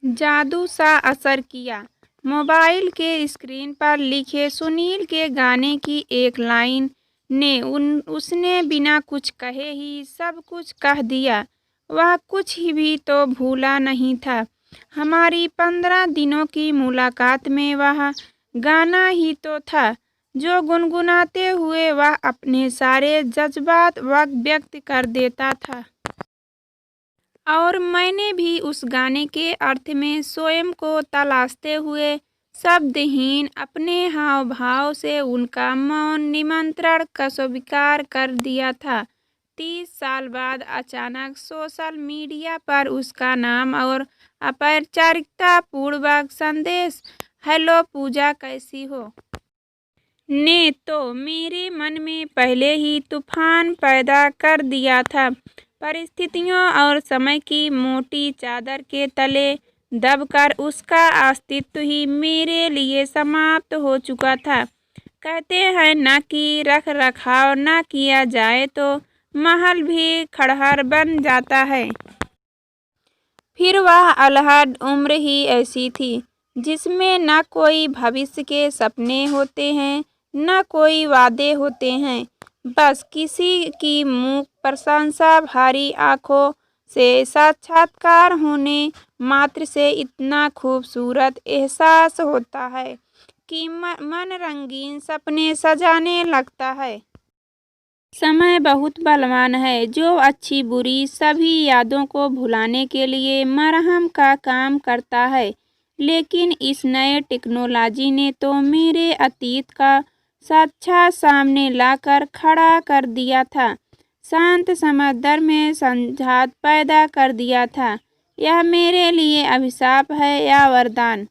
जादू सा असर किया। मोबाइल के स्क्रीन पर लिखे सुनील के गाने की एक लाइन ने उसने बिना कुछ कहे ही सब कुछ कह दिया। वह कुछ ही भी तो भूला नहीं था। हमारी 15 दिनों की मुलाकात में वह गाना ही तो था जो गुनगुनाते हुए वह अपने सारे जज्बात व्यक्त कर देता था। और मैंने भी उस गाने के अर्थ में स्वयं को तलाशते हुए शब्दहीन अपने हाव भाव से उनका मौन निमंत्रण का स्वीकार कर दिया था। 30 साल बाद अचानक सोशल मीडिया पर उसका नाम और अपरिचर्यता पूर्वक संदेश हेलो पूजा कैसी हो ने तो मेरे मन में पहले ही तूफान पैदा कर दिया था। परिस्थितियों और समय की मोटी चादर के तले दबकर उसका अस्तित्व ही मेरे लिए समाप्त हो चुका था। कहते हैं न कि रख रखाव न किया जाए तो महल भी खंडहर बन जाता है। फिर वह अल्हड़ उम्र ही ऐसी थी जिसमें न कोई भविष्य के सपने होते हैं न कोई वादे होते हैं। बस किसी की मूक प्रशंसा भारी आंखों से साक्षात्कार होने मात्र से इतना खूबसूरत एहसास होता है कि मन रंगीन सपने सजाने लगता है। समय बहुत बलवान है जो अच्छी बुरी सभी यादों को भुलाने के लिए मरहम का काम करता है। लेकिन इस नए टेक्नोलॉजी ने तो मेरे अतीत का साक्षात सामने लाकर खड़ा कर दिया था। शांत समंदर में संघात पैदा कर दिया था। यह मेरे लिए अभिशाप है या वरदान?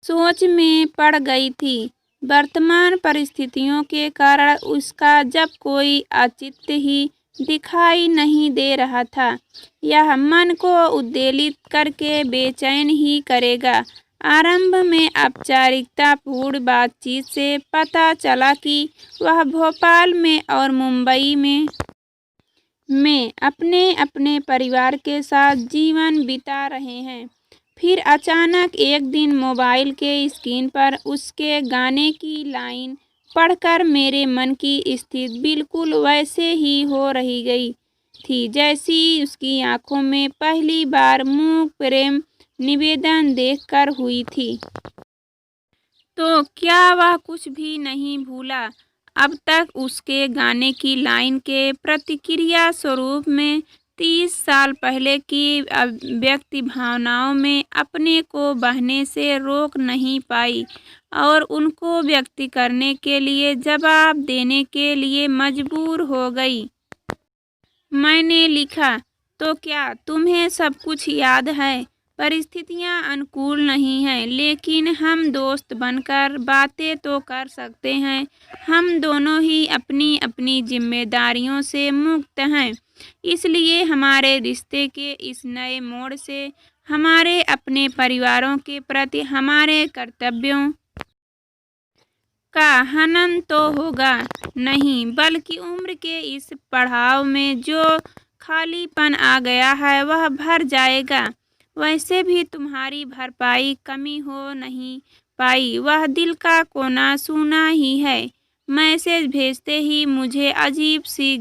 सोच में पड़ गई थी। वर्तमान परिस्थितियों के कारण उसका जब कोई औचित्य ही दिखाई नहीं दे रहा था। यह मन को उद्वेलित करके बेचैन ही करेगा। आरंभ में औपचारिकतापूर्ण बातचीत से पता चला कि वह भोपाल में और मुंबई में अपने अपने परिवार के साथ जीवन बिता रहे हैं। फिर अचानक एक दिन मोबाइल के स्क्रीन पर उसके गाने की लाइन पढ़कर मेरे मन की स्थिति बिल्कुल वैसे ही हो रही गई थी जैसी उसकी आंखों में पहली बार मूक प्रेम निवेदन देखकर हुई थी। तो क्या वह कुछ भी नहीं भूला? अब तक उसके गाने की लाइन के प्रतिक्रिया स्वरूप में 30 साल पहले की व्यक्ति भावनाओं में अपने को बहने से रोक नहीं पाई और उनको व्यक्त करने के लिए जवाब देने के लिए मजबूर हो गई। मैंने लिखा, तो क्या तुम्हें सब कुछ याद है? परिस्थितियां अनुकूल नहीं हैं, लेकिन हम दोस्त बनकर बातें तो कर सकते हैं। हम दोनों ही अपनी अपनी जिम्मेदारियों से मुक्त हैं। इसलिए हमारे रिश्ते के इस नए मोड़ से हमारे अपने परिवारों के प्रति हमारे कर्तव्यों का हनन तो होगा नहीं, बल्कि उम्र के इस पड़ाव में जो खालीपन आ गया है वह भर जाएगा। वैसे भी तुम्हारी भरपाई कमी हो नहीं पाई, वह दिल का कोना सूना ही है। मैसेज भेजते ही मुझे अजीब सी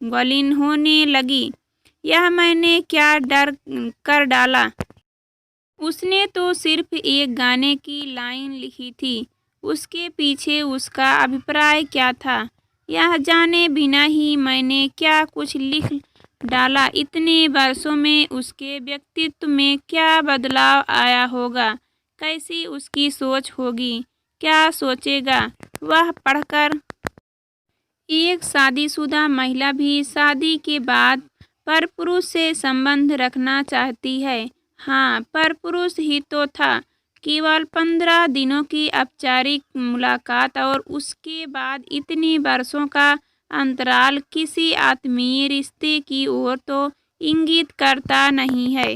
ग्लिन होने लगी। यह मैंने क्या डर कर डाला? उसने तो सिर्फ एक गाने की लाइन लिखी थी। उसके पीछे उसका अभिप्राय क्या था, यह जाने बिना ही मैंने क्या कुछ लिख डाला। इतने वर्षों में उसके व्यक्तित्व में क्या बदलाव आया होगा, कैसी उसकी सोच होगी, क्या सोचेगा वह पढ़कर? एक शादीशुदा महिला भी शादी के बाद परपुरुष से संबंध रखना चाहती है। हाँ, परपुरुष ही तो था। केवल 15 दिनों की औपचारिक मुलाकात और उसके बाद इतने वर्षों का अंतराल किसी आत्मीय रिश्ते की ओर तो इंगित करता नहीं है।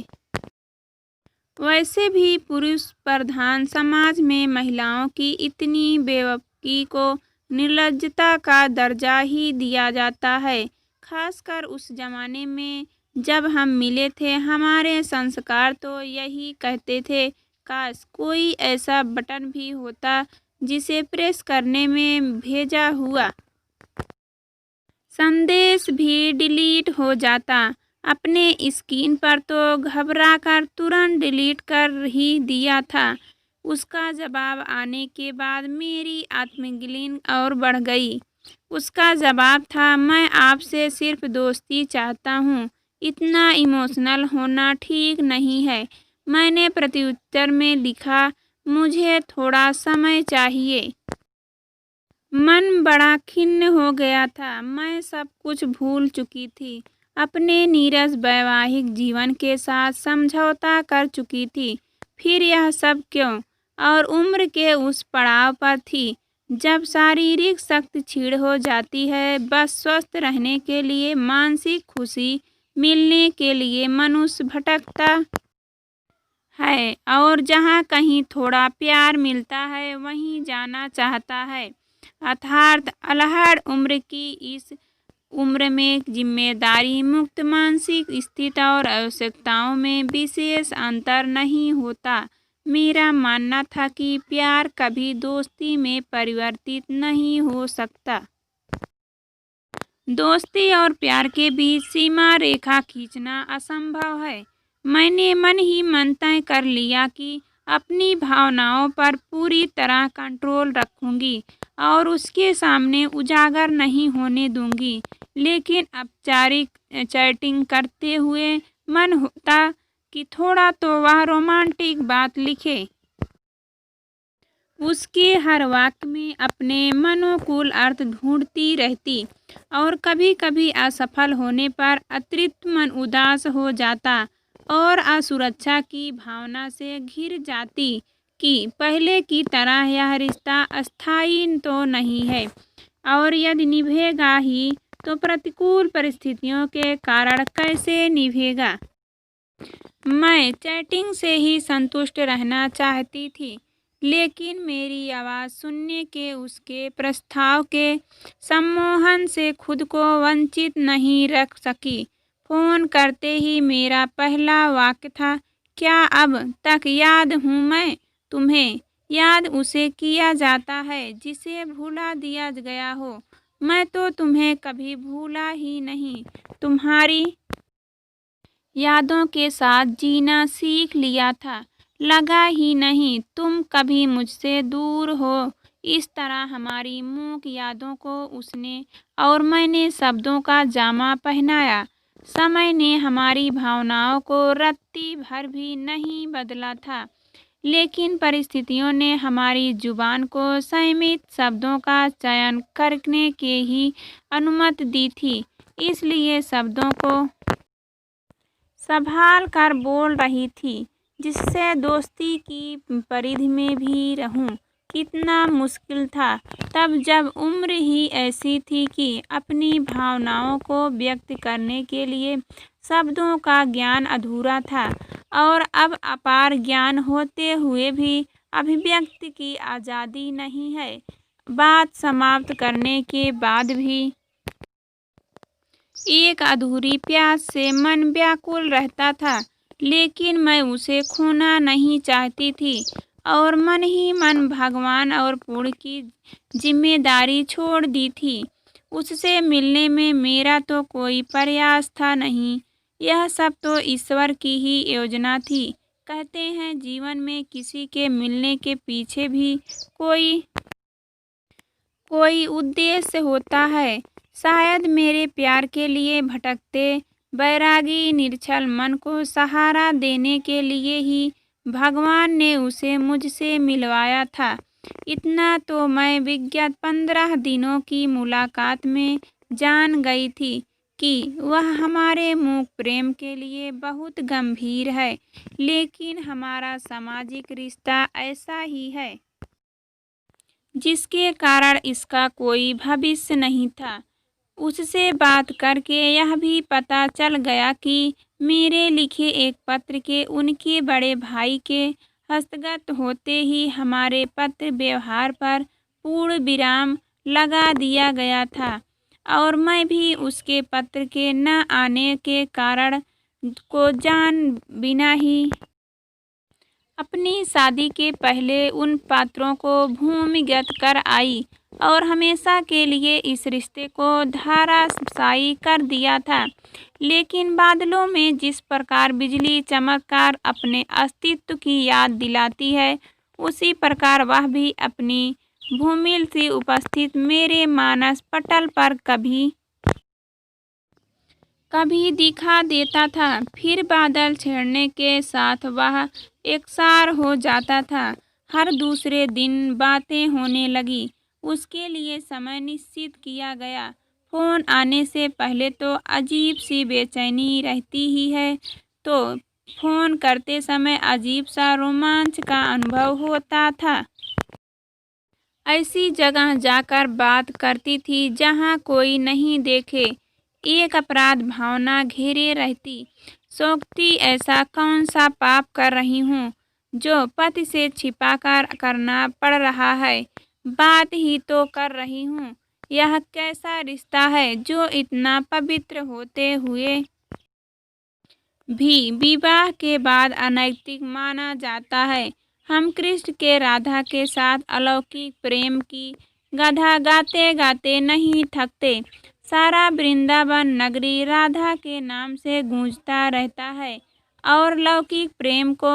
वैसे भी पुरुष प्रधान समाज में महिलाओं की इतनी बेवकूफ़ी को निर्लज्जता का दर्जा ही दिया जाता है। खासकर उस जमाने में जब हम मिले थे हमारे संस्कार तो यही कहते थे, काश कोई ऐसा बटन भी होता जिसे प्रेस करने में भेजा हुआ संदेश भी डिलीट हो जाता। अपने स्क्रीन पर तो घबरा कर तुरंत डिलीट कर ही दिया था। उसका जवाब आने के बाद मेरी आत्मग्लानि और बढ़ गई। उसका जवाब था, मैं आपसे सिर्फ दोस्ती चाहता हूँ, इतना इमोशनल होना ठीक नहीं है। मैंने प्रत्युत्तर में लिखा, मुझे थोड़ा समय चाहिए। मन बड़ा खिन्न हो गया था। मैं सब कुछ भूल चुकी थी। अपने नीरस वैवाहिक जीवन के साथ समझौता कर चुकी थी। फिर यह सब क्यों? और उम्र के उस पड़ाव पर थी जब शारीरिक शक्ति क्षीण हो जाती है। बस स्वस्थ रहने के लिए, मानसिक खुशी मिलने के लिए मनुष्य भटकता है और जहाँ कहीं थोड़ा प्यार मिलता है वहीं जाना चाहता है। अर्थात अल्हड़ उम्र की इस उम्र में जिम्मेदारी मुक्त मानसिक स्थिति और आवश्यकताओं में विशेष अंतर नहीं होता। मेरा मानना था कि प्यार कभी दोस्ती में परिवर्तित नहीं हो सकता। दोस्ती और प्यार के बीच सीमा रेखा खींचना असंभव है। मैंने मन ही मन तय कर लिया कि अपनी भावनाओं पर पूरी तरह कंट्रोल रखूंगी और उसके सामने उजागर नहीं होने दूंगी। लेकिन औपचारिक चैटिंग करते हुए मन होता कि थोड़ा तो वह रोमांटिक बात लिखे। उसके हर वाक्य में अपने मनोकूल अर्थ ढूंढती रहती और कभी कभी असफल होने पर अतिरिक्त मन उदास हो जाता और असुरक्षा की भावना से घिर जाती कि पहले की तरह यह रिश्ता अस्थायी तो नहीं है, और यदि निभेगा ही तो प्रतिकूल परिस्थितियों के कारण कैसे निभेगा। मैं चैटिंग से ही संतुष्ट रहना चाहती थी, लेकिन मेरी आवाज़ सुनने के उसके प्रस्ताव के सम्मोहन से खुद को वंचित नहीं रख सकी। फ़ोन करते ही मेरा पहला वाक्य था, क्या अब तक याद हूँ मैं तुम्हें? याद उसे किया जाता है जिसे भुला दिया गया हो। मैं तो तुम्हें कभी भूला ही नहीं। तुम्हारी यादों के साथ जीना सीख लिया था। लगा ही नहीं तुम कभी मुझसे दूर हो। इस तरह हमारी मूक यादों को उसने और मैंने शब्दों का जामा पहनाया। समय ने हमारी भावनाओं को रत्ती भर भी नहीं बदला था, लेकिन परिस्थितियों ने हमारी जुबान को सीमित शब्दों का चयन करने की ही अनुमति दी थी। इसलिए शब्दों को संभाल कर बोल रही थी, जिससे दोस्ती की परिधि में भी रहूं कितना मुश्किल था। तब जब उम्र ही ऐसी थी कि अपनी भावनाओं को व्यक्त करने के लिए शब्दों का ज्ञान अधूरा था, और अब अपार ज्ञान होते हुए भी अभिव्यक्ति की आज़ादी नहीं है। बात समाप्त करने के बाद भी एक अधूरी प्यास से मन व्याकुल रहता था, लेकिन मैं उसे खोना नहीं चाहती थी और मन ही मन भगवान और पुण्य की जिम्मेदारी छोड़ दी थी। उससे मिलने में मेरा तो कोई प्रयास था नहीं, यह सब तो ईश्वर की ही योजना थी। कहते हैं जीवन में किसी के मिलने के पीछे भी कोई उद्देश्य होता है। शायद मेरे प्यार के लिए भटकते बैरागी निश्चल मन को सहारा देने के लिए ही भगवान ने उसे मुझसे मिलवाया था। इतना तो मैं विगत 15 दिनों की मुलाकात में जान गई थी कि वह हमारे मूक प्रेम के लिए बहुत गंभीर है, लेकिन हमारा सामाजिक रिश्ता ऐसा ही है जिसके कारण इसका कोई भविष्य नहीं था। उससे बात करके यह भी पता चल गया कि मेरे लिखे एक पत्र के उनके बड़े भाई के हस्तगत होते ही हमारे पत्र व्यवहार पर पूर्ण विराम लगा दिया गया था। और मैं भी उसके पत्र के न आने के कारण को जान बिना ही अपनी शादी के पहले उन पात्रों को भूमिगत कर आई और हमेशा के लिए इस रिश्ते को धराशायी कर दिया था। लेकिन बादलों में जिस प्रकार बिजली चमककर अपने अस्तित्व की याद दिलाती है, उसी प्रकार वह भी अपनी भूमिल से उपस्थित मेरे मानस पटल पर कभी कभी दिखा देता था। फिर बादल छेड़ने के साथ वह एकसार हो जाता था। हर दूसरे दिन बातें होने लगी। उसके लिए समय निश्चित किया गया। फोन आने से पहले तो अजीब सी बेचैनी रहती ही है, तो फोन करते समय अजीब सा रोमांच का अनुभव होता था। ऐसी जगह जाकर बात करती थी जहाँ कोई नहीं देखे। एक अपराध भावना घेरे रहती। सोचती ऐसा कौन सा पाप कर रही हूँ जो पति से छिपाकर करना पड़ रहा है। बात ही तो कर रही हूँ। यह कैसा रिश्ता है जो इतना पवित्र होते हुए भी विवाह के बाद अनैतिक माना जाता है। हम कृष्ण के राधा के साथ अलौकिक प्रेम की गाथा गाते गाते नहीं थकते। सारा वृंदावन नगरी राधा के नाम से गूंजता रहता है और लौकिक प्रेम को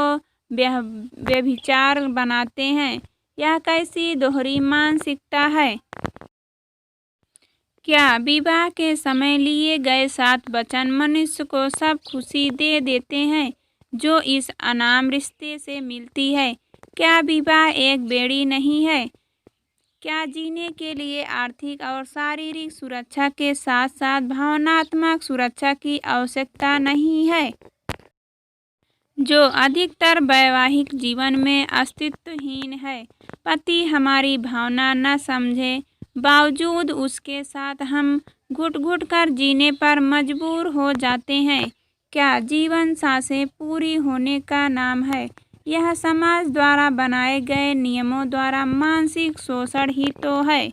व्यभिचार बनाते हैं। यह कैसी दोहरी मानसिकता है। क्या विवाह के समय लिए गए 7 वचन मनुष्य को सब खुशी दे देते हैं जो इस अनाम रिश्ते से मिलती है? क्या विवाह एक बेड़ी नहीं है? क्या जीने के लिए आर्थिक और शारीरिक सुरक्षा के साथ साथ भावनात्मक सुरक्षा की आवश्यकता नहीं है, जो अधिकतर वैवाहिक जीवन में अस्तित्वहीन है? पति हमारी भावना न समझे बावजूद उसके साथ हम घुट घुट कर जीने पर मजबूर हो जाते हैं। क्या जीवन सांसें पूरी होने का नाम है? यह समाज द्वारा बनाए गए नियमों द्वारा मानसिक शोषण ही तो है।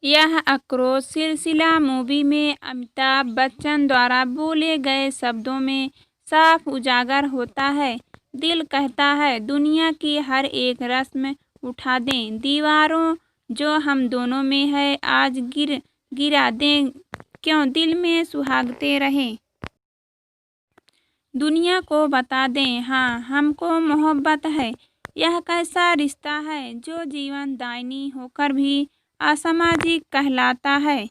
यह आक्रोश सिलसिला मूवी में अमिताभ बच्चन द्वारा बोले गए शब्दों में साफ उजागर होता है। दिल कहता है दुनिया की हर एक रस्म उठा दें, दीवारों जो हम दोनों में है आज गिरा दें, क्यों दिल में सुहागते रहें। दुनिया को बता दें हाँ हमको मोहब्बत है। यह कैसा रिश्ता है जो जीवन दायनी होकर भी असामाजिक कहलाता है।